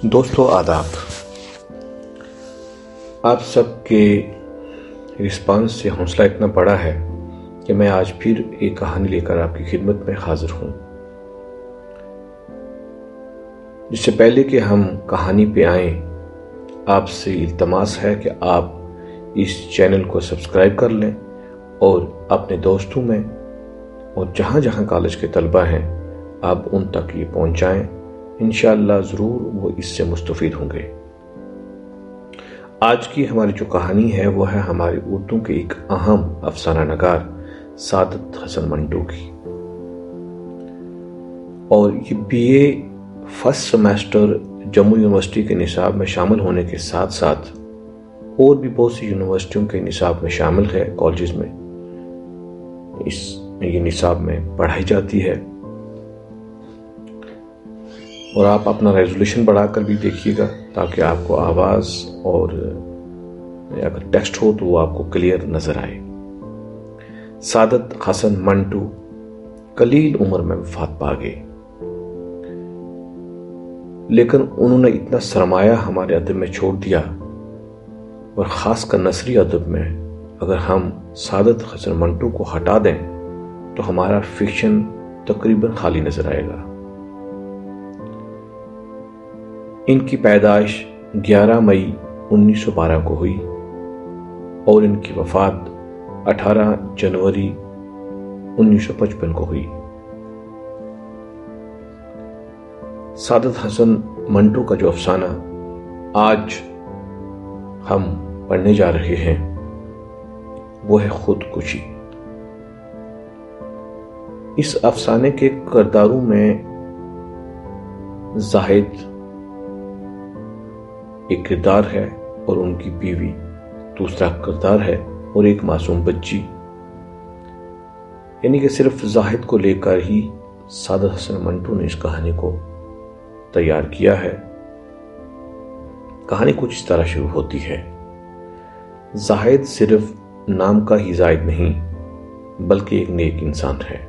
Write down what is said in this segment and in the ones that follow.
دوستو آداب، آپ سب کے رسپانس سے حوصلہ اتنا بڑا ہے کہ میں آج پھر ایک کہانی لے کر آپ کی خدمت میں حاضر ہوں۔ جس سے پہلے کہ ہم کہانی پہ آئیں، آپ سے التماس ہے کہ آپ اس چینل کو سبسکرائب کر لیں اور اپنے دوستوں میں اور جہاں جہاں کالج کے طلبہ ہیں آپ ان تک یہ پہنچائیں۔ انشاءاللہ ضرور وہ اس سے مستفید ہوں گے۔ آج کی ہماری جو کہانی ہے وہ ہے ہماری اردو کے ایک اہم افسانہ نگار سعادت حسن منٹو کی، اور یہ BA first semester Jammu university کے نصاب میں شامل ہونے کے ساتھ ساتھ اور بھی بہت سی یونیورسٹیوں کے نصاب میں شامل ہے، کالجز میں یہ نصاب میں پڑھائی جاتی ہے۔ اور آپ اپنا ریزولوشن بڑھا کر بھی دیکھیے گا تاکہ آپ کو آواز اور اگر ٹیکسٹ ہو تو وہ آپ کو کلیئر نظر آئے۔ سعادت حسن منٹو قلیل عمر میں وفات پا گئے، لیکن انہوں نے اتنا سرمایہ ہمارے ادب میں چھوڑ دیا، اور خاص کر نثری ادب میں اگر ہم سعادت حسن منٹو کو ہٹا دیں تو ہمارا فکشن تقریباً خالی نظر آئے گا۔ ان کی پیدائش 11 مئی 1912 کو ہوئی اور ان کی وفات 18 جنوری 1955 کو ہوئی۔ سعادت حسن منٹو کا جو افسانہ آج ہم پڑھنے جا رہے ہیں وہ ہے خودکشی۔ اس افسانے کے کرداروں میں زاہد ایک کردار ہے اور ان کی بیوی دوسرا کردار ہے، اور ایک معصوم بچی، یعنی کہ صرف زاہد کو لے کر ہی سعادت حسن منٹو نے اس کہانی کو تیار کیا ہے۔ کہانی کچھ اس طرح شروع ہوتی ہے۔ زاہد صرف نام کا ہی زاہد نہیں بلکہ ایک نیک انسان ہے،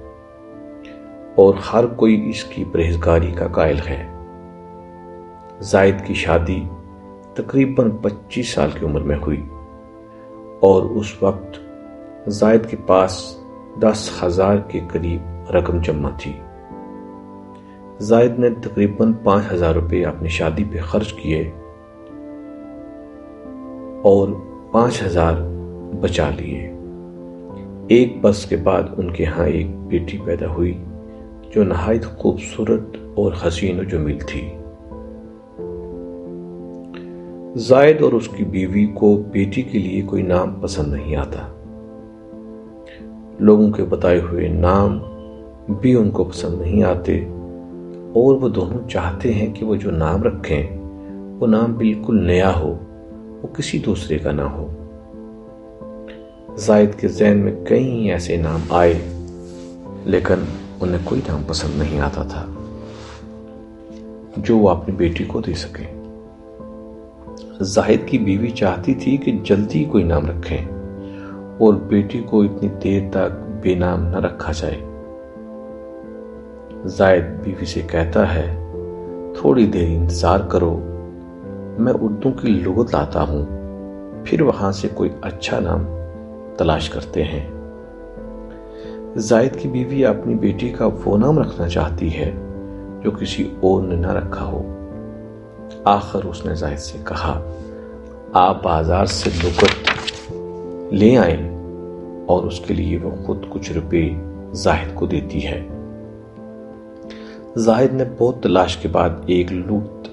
اور ہر کوئی اس کی پرہیزگاری کا قائل ہے۔ زاہد کی شادی تقریباً 25 سال کی عمر میں ہوئی، اور اس وقت زاہد کے پاس 10,000 کے قریب رقم جمع تھی۔ زاہد نے تقریباً 5,000 روپے اپنی شادی پہ خرچ کیے اور 5,000 بچا لیے۔ ایک برس کے بعد ان کے ہاں ایک بیٹی پیدا ہوئی جو نہایت خوبصورت اور حسین و جمیل تھی۔ زاہد اور اس کی بیوی کو بیٹی کے لیے کوئی نام پسند نہیں آتا، لوگوں کے بتائے ہوئے نام بھی ان کو پسند نہیں آتے، اور وہ دونوں چاہتے ہیں کہ وہ جو نام رکھیں وہ نام بالکل نیا ہو، وہ کسی دوسرے کا نہ ہو۔ زاہد کے ذہن میں کئی ایسے نام آئے لیکن انہیں کوئی نام پسند نہیں آتا تھا جو وہ اپنی بیٹی کو دے سکیں۔ زاہد کی بیوی چاہتی تھی کہ جلدی کوئی نام رکھیں اور بیٹی کو اتنی دیر تک بے نام نہ رکھا جائے۔ زاہد بیوی سے کہتا ہے، تھوڑی دیر انتظار کرو، میں اردو کی لغت لاتا ہوں، پھر وہاں سے کوئی اچھا نام تلاش کرتے ہیں۔ زاہد کی بیوی اپنی بیٹی کا وہ نام رکھنا چاہتی ہے جو کسی اور نے نہ رکھا ہو۔ آخر اس نے زاہد سے کہا، آپ بازار سے لغت لے آئیں، اور اس کے لیے وہ خود کچھ روپے زاہد کو دیتی ہے۔ زاہد نے بہت تلاش کے بعد ایک لغت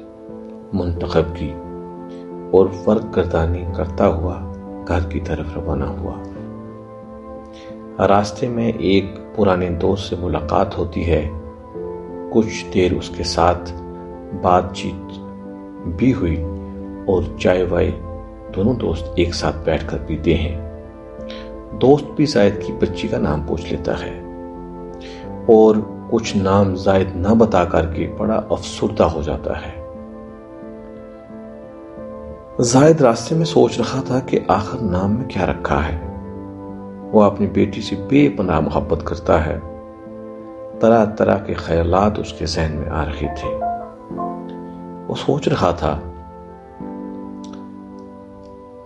منتخب کی اور فرق گردانی کرتا ہوا گھر کی طرف روانہ ہوا۔ راستے میں ایک پرانے دوست سے ملاقات ہوتی ہے، کچھ دیر اس کے ساتھ بات چیت بھی ہوئی، اور چائے وائے دونوں دوست ایک ساتھ بیٹھ کر پیتے ہیں۔ دوست بھی زاہد کی بچی کا نام پوچھ لیتا ہے، اور کچھ نام زاہد نہ بتا کر کے بڑا افسردہ ہو جاتا ہے۔ زاہد راستے میں سوچ رہا تھا کہ آخر نام میں کیا رکھا ہے۔ وہ اپنی بیٹی سے بے پناہ محبت کرتا ہے، طرح طرح کے خیالات اس کے ذہن میں آ رہے تھے۔ وہ سوچ رہا تھا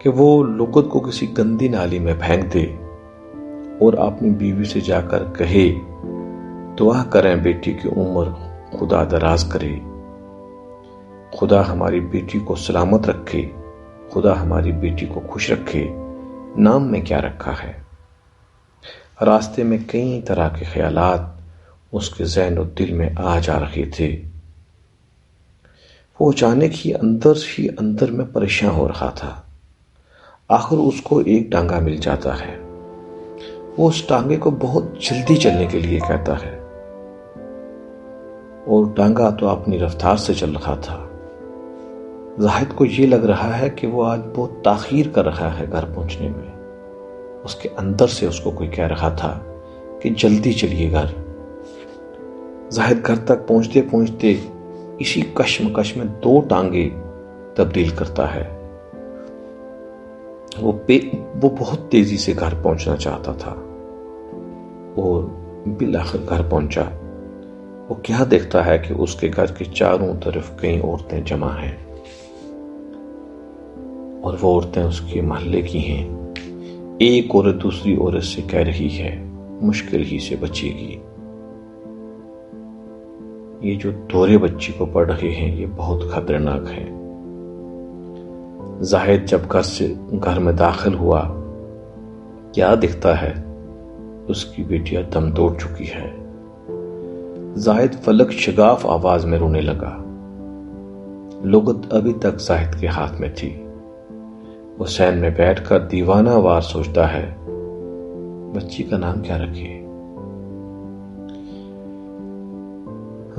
کہ وہ لغت کو کسی گندی نالی میں پھینک دے اور اپنی بیوی سے جا کر کہے دعا کریں بیٹی کی عمر خدا دراز کرے، خدا ہماری بیٹی کو سلامت رکھے، خدا ہماری بیٹی کو خوش رکھے، نام میں کیا رکھا ہے۔ راستے میں کئی طرح کے خیالات اس کے ذہن و دل میں آ جا رہے تھے۔ وہ اچانک ہی اندر میں پریشان ہو رہا تھا۔ آخر اس کو ایک ٹانگا مل جاتا ہے۔ وہ اس ٹانگے کو بہت جلدی چلنے کے لیے کہتا ہے، اور ٹانگا تو اپنی رفتار سے چل رہا تھا۔ زاہد کو یہ لگ رہا ہے کہ وہ آج بہت تاخیر کر رہا ہے گھر پہنچنے میں۔ اس کے اندر سے اس کو کوئی کہہ رہا تھا کہ جلدی چلیے گھر۔ زاہد گھر تک پہنچتے پہنچتے اسی کشمکش میں 2 ٹانگے تبدیل کرتا ہے۔ وہ بہت تیزی سے گھر پہنچنا چاہتا تھا اور بالآخر گھر پہنچا۔ وہ کیا دیکھتا ہے کہ اس کے گھر کے چاروں طرف کئی عورتیں جمع ہیں، اور وہ عورتیں اس کے محلے کی ہیں۔ ایک عورت دوسری عورت سے کہہ رہی ہے مشکل ہی سے بچے گی۔ یہ جو دورے بچی کو پڑھ رہے ہیں یہ بہت خطرناک ہے۔ زاہد جب گھر میں داخل ہوا، کیا دکھتا ہے؟ اس کی بیٹیاں دم توڑ چکی ہے۔ زاہد فلک شگاف آواز میں رونے لگا۔ لغت ابھی تک زاہد کے ہاتھ میں تھی۔ وہ سین میں بیٹھ کر دیوانہ وار سوچتا ہے بچی کا نام کیا رکھے۔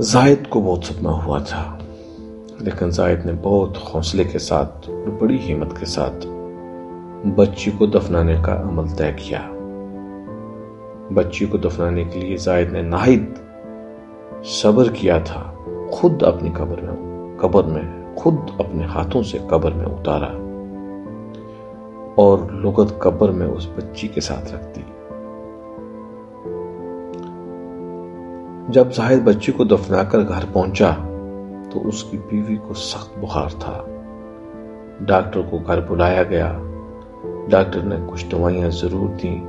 زاہد کو بہت صدمہ ہوا تھا، لیکن زاہد نے بہت حوصلے کے ساتھ اور بڑی ہمت کے ساتھ بچی کو دفنانے کا عمل طے کیا۔ بچی کو دفنانے کے لیے زاہد نے نہایت صبر کیا تھا۔ خود اپنی قبر میں خود اپنے ہاتھوں سے قبر میں اتارا اور لغت قبر میں اس بچی کے ساتھ رکھ دی۔ جب زاہد بچی کو دفنا کر گھر پہنچا تو اس کی بیوی کو سخت بخار تھا۔ ڈاکٹر کو گھر بلایا گیا۔ ڈاکٹر نے کچھ دوائیاں ضرور دیں،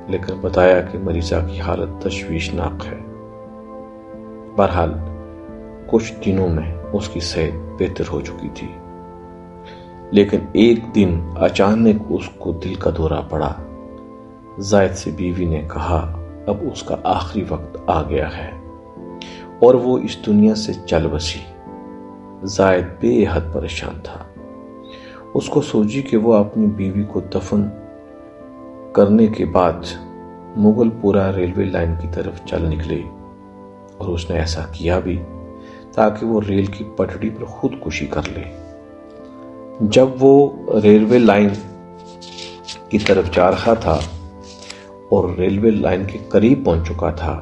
لیکن بتایا کہ مریضہ کی حالت تشویشناک ہے۔ بہرحال کچھ دنوں میں اس کی صحت بہتر ہو چکی تھی، لیکن ایک دن اچانک اس کو دل کا دورہ پڑا۔ زاہد سے بیوی نے کہا اب اس کا آخری وقت آ گیا ہے اور وہ اس دنیا سے چل بسی۔ زاہد بے حد پریشان تھا۔ اس کو سوچی کہ وہ اپنی بیوی کو دفن کرنے کے بعد مغل پورہ ریلوے لائن کی طرف چل نکلے، اور اس نے ایسا کیا بھی تاکہ وہ ریل کی پٹڑی پر خودکشی کر لے۔ جب وہ ریلوے لائن کی طرف جا رہا تھا اور ریلوے لائن کے قریب پہنچ چکا تھا،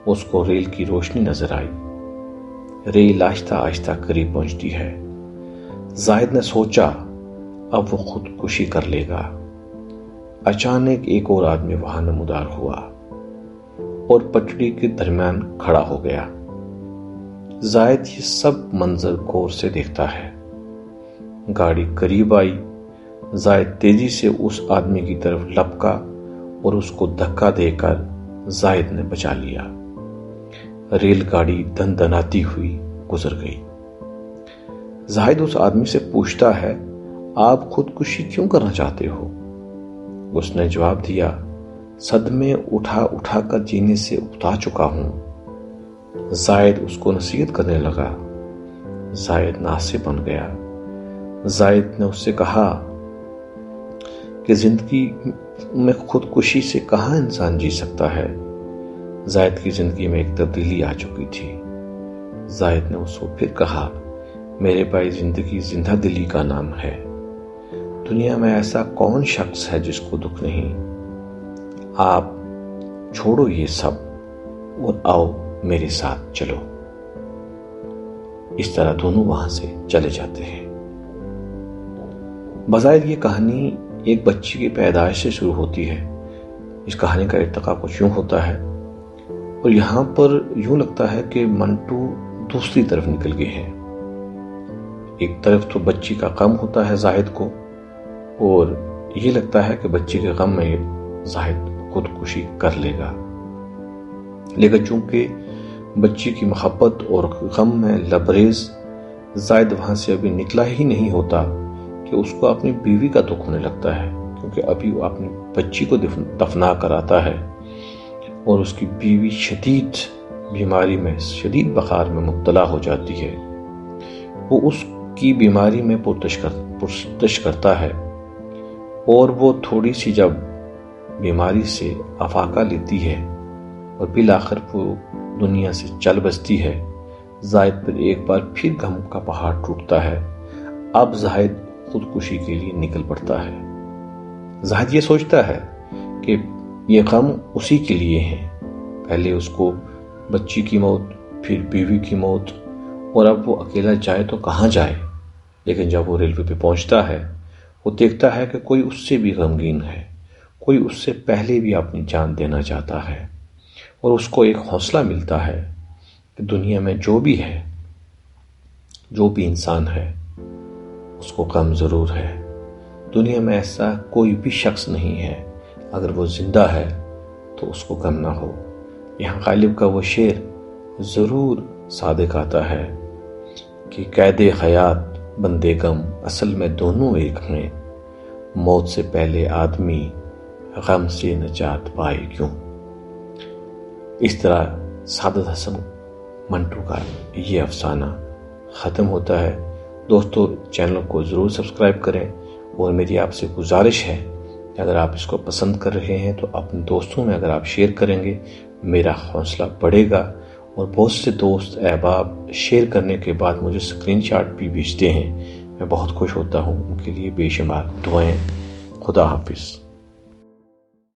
اس کو ریل کی روشنی نظر آئی۔ ریل آہستہ آہستہ قریب پہنچتی ہے۔ زاہد نے سوچا اب وہ خودکشی کر لے گا۔ اچانک ایک اور آدمی وہاں نمودار ہوا اور پٹڑی کے درمیان کھڑا ہو گیا۔ زاہد یہ سب منظر غور سے دیکھتا ہے۔ گاڑی قریب آئی۔ زاہد تیزی سے اس آدمی کی طرف لپکا اور اس کو دھکا دے کر زاہد نے بچا لیا۔ ریل گاڑی دن دناتی ہوئی گزر گئی۔ زاہد اس آدمی سے پوچھتا ہے آپ خودکشی کیوں کرنا چاہتے ہو؟ اس نے جواب دیا صدمے اٹھا کر جینے سے اکتا چکا ہوں۔ زاہد اس کو نصیحت کرنے لگا۔ زاہد ناسے بن گیا۔ زاہد نے اس سے کہا کہ زندگی میں خودکشی سے کہاں انسان جی سکتا ہے۔ زاہد کی زندگی میں ایک تبدیلی آ چکی تھی۔ زاہد نے اس کو پھر کہا میرے بھائی زندگی زندہ دلی کا نام ہے۔ دنیا میں ایسا کون شخص ہے جس کو دکھ نہیں؟ آپ چھوڑو یہ سب اور آؤ میرے ساتھ چلو۔ اس طرح دونوں وہاں سے چلے جاتے ہیں۔ بظاہر یہ کہانی ایک بچی کی پیدائش سے شروع ہوتی ہے۔ اس کہانی کا ارتقا کچھ یوں ہوتا ہے اور یہاں پر یوں لگتا ہے کہ منٹو دوسری طرف نکل گئے ہیں ایک طرف تو بچی کا غم ہوتا ہے زاہد کو، اور یہ لگتا ہے کہ بچی کے غم میں زاہد خودکشی کر لے گا، لیکن چونکہ بچی کی محبت اور غم میں لبریز زاہد وہاں سے ابھی نکلا ہی نہیں ہوتا کہ اس کو اپنی بیوی کا دکھ ہونے لگتا ہے، کیونکہ ابھی وہ اپنی بچی کو دفنا کر آتا ہے اور اس کی بیوی شدید بیماری میں، شدید بخار میں مبتلا ہو جاتی ہے۔ وہ اس کی بیماری میں پرستش کرتا ہے، اور وہ تھوڑی سی جب بیماری سے افاقہ لیتی ہے اور بالآخر وہ دنیا سے چل بستی ہے، زاہد پر ایک بار پھر غم کا پہاڑ ٹوٹتا ہے۔ اب زاہد خودکشی کے لیے نکل پڑتا ہے۔ زاہد یہ سوچتا ہے کہ یہ غم اسی کے لیے ہیں، پہلے اس کو بچی کی موت، پھر بیوی کی موت، اور اب وہ اکیلا جائے تو کہاں جائے۔ لیکن جب وہ ریلوے پہ پہنچتا ہے، وہ دیکھتا ہے کہ کوئی اس سے بھی غمگین ہے، کوئی اس سے پہلے بھی اپنی جان دینا چاہتا ہے، اور اس کو ایک حوصلہ ملتا ہے کہ دنیا میں جو بھی ہے، جو بھی انسان ہے، اس کو غم ضرور ہے۔ دنیا میں ایسا کوئی بھی شخص نہیں ہے، اگر وہ زندہ ہے تو اس کو غم نہ ہو۔ یہاں غالب کا وہ شعر ضرور صادق آتا ہے کہ قید حیات بندے غم اصل میں دونوں ایک ہیں، موت سے پہلے آدمی غم سے نجات پائے کیوں۔ اس طرح سعادت حسن منٹو کا یہ افسانہ ختم ہوتا ہے۔ دوستو، چینل کو ضرور سبسکرائب کریں، اور میری آپ سے گزارش ہے کہ اگر آپ اس کو پسند کر رہے ہیں تو اپنے دوستوں میں اگر آپ شیئر کریں گے، میرا حوصلہ بڑھے گا۔ اور بہت سے دوست احباب شیئر کرنے کے بعد مجھے اسکرین شاٹ بھی بھیجتے ہیں، میں بہت خوش ہوتا ہوں۔ ان کے لیے بے شمار دعائیں۔ خدا حافظ۔